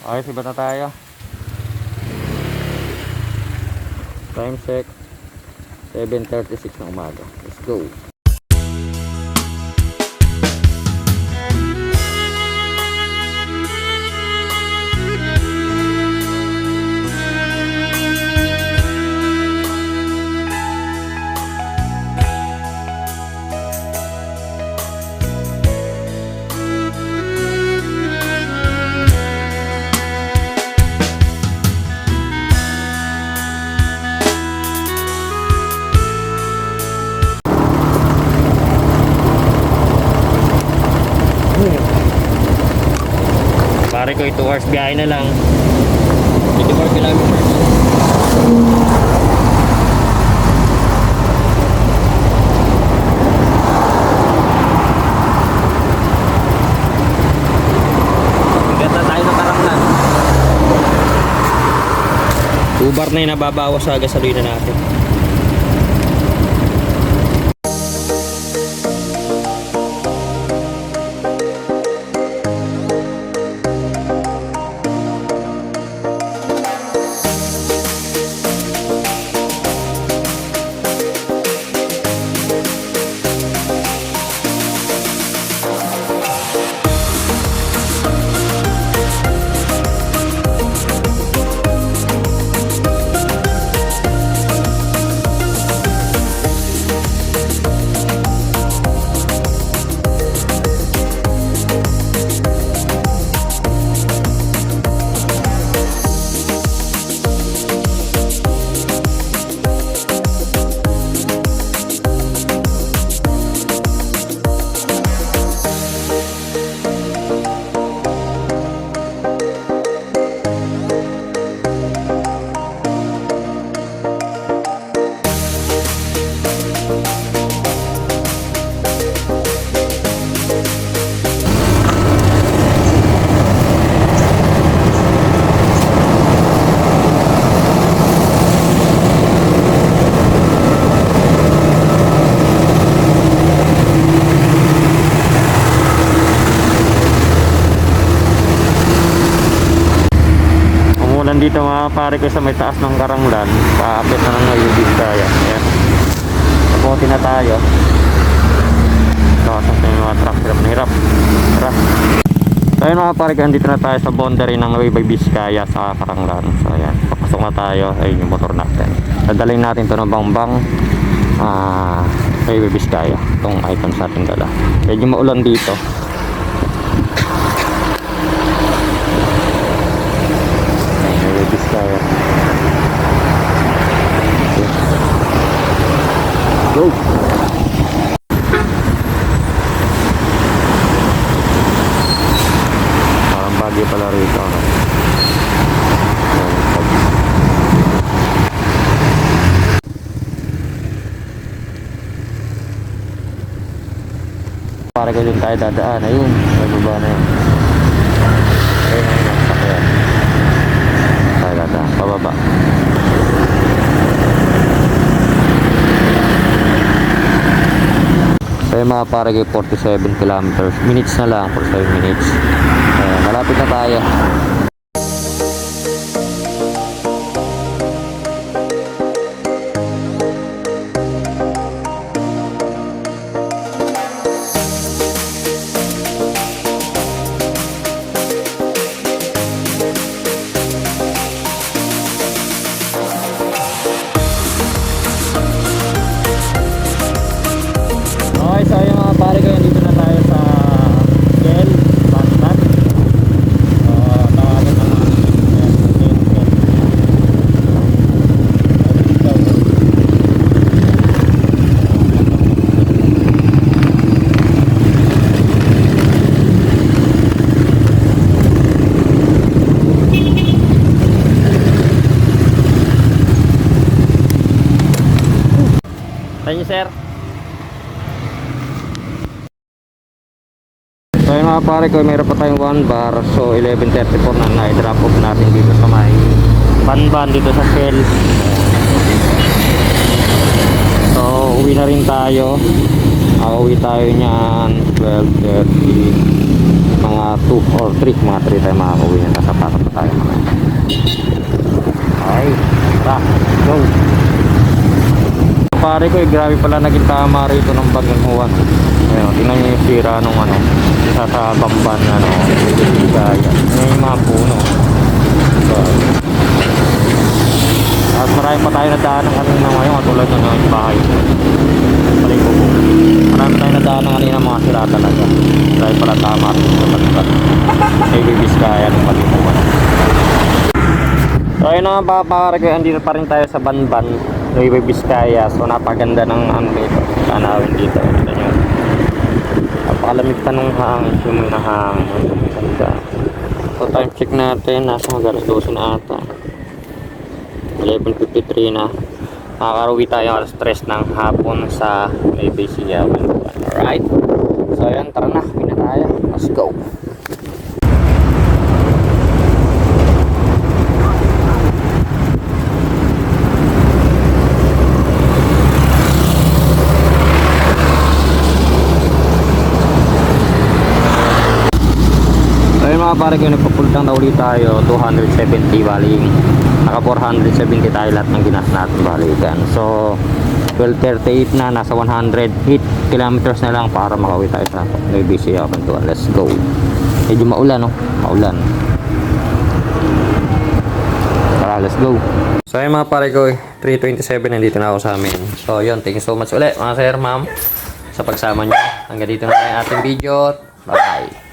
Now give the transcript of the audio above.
Okay, sibat na tayo. Time check 7:36 ng umaga. Let's go. Pare ko 2 hours biyahe na lang. 24 kilometers. Ganda tayo ng Karanglan. Ubar na yung nababawas sa gasolina natin. Dito mga pare ko sa may taas ng Karanglan, paapit na ng Ayubis kaya. Ayan, nabuti na tayo. Kawasan sa mga truck, hirap. Tara. So ayun mga pare ko, dito na tayo sa boundary ng Nueva Vizcaya sa Karanglan. So ayan, papasok na tayo. Ayun yung motor natin. Dadalhin natin ito ng Bangbang Nueva Vizcaya, itong item sa ating dala. Medyo maulan dito. Vizcaya. Go. Parang bagay pala rito. Para ko dun tayo dadaan. Ayun, may baba na yun. Ayun, sakyan. Pababa. So yung mga paragay 47 kilometers, minutes na lang, 47 minutes. Malapit na tayo. So yung mga pare ko, dito na tayo sa Shell Bangtan. Tawagan na mga thank you sir. So yung mga pare ko, mayroon pa tayong 1 bar. So 11:34 na i-drop off natin dito sa may Banban dito sa Shell. So uwi na rin tayo. Uuwi tayo niyan 12:30. mga 2 or 3, mga 3 tayo makakauwi yan. Nasa pasok na tayo mga. Ay, tara, go. Pare ko, grabe pala naging tama rito ng Bagyong Juan. Ayun, tingnan nyo yung sira nung ano, isa sa Bamban, ano, Gaya. Ayun yung mga puno. So, at marami pa tayo nadaanan kanina ngayon, katulad na yung bahay. Paliko po. Marami tayo nadaanan kanina mga sira talaga. Dahil pala tama rin sa pagkat. May Biskaya ng Bagyong Juan. So ayun na nga pare ko, andito pa rin tayo sa Banban, Nueva Vizcaya. So napaganda ng ano dito, tanawin dito. Ito nyo, napakalamig pa nung hangin, simoy na hangin. Ganda. So time check natin, nasa mga alas 12 na ata, 11:53 na. Nakakaruwi tayo alas 3 ng hapon sa Nueva Vizcaya. Alright, so ayun, tara na, uwi na tayo, let's go. Mga pare ko, nagpapuldang na ulit tayo 270, bali naka 470 tayo lahat ng ginas natin balikan. So 12:38 na, nasa 108 kilometers na lang para makauwi tayo sa Nueva Vizcaya. Let's go. Medyo maulan, no? Maulan. Tara, let's go. So ayun mga pare ko, 3:27 nandito na ako sa amin. So yun, thank you so much ulit mga sir, ma'am, sa pagsama nyo. Hanggang dito na tayo ating video. Bye bye.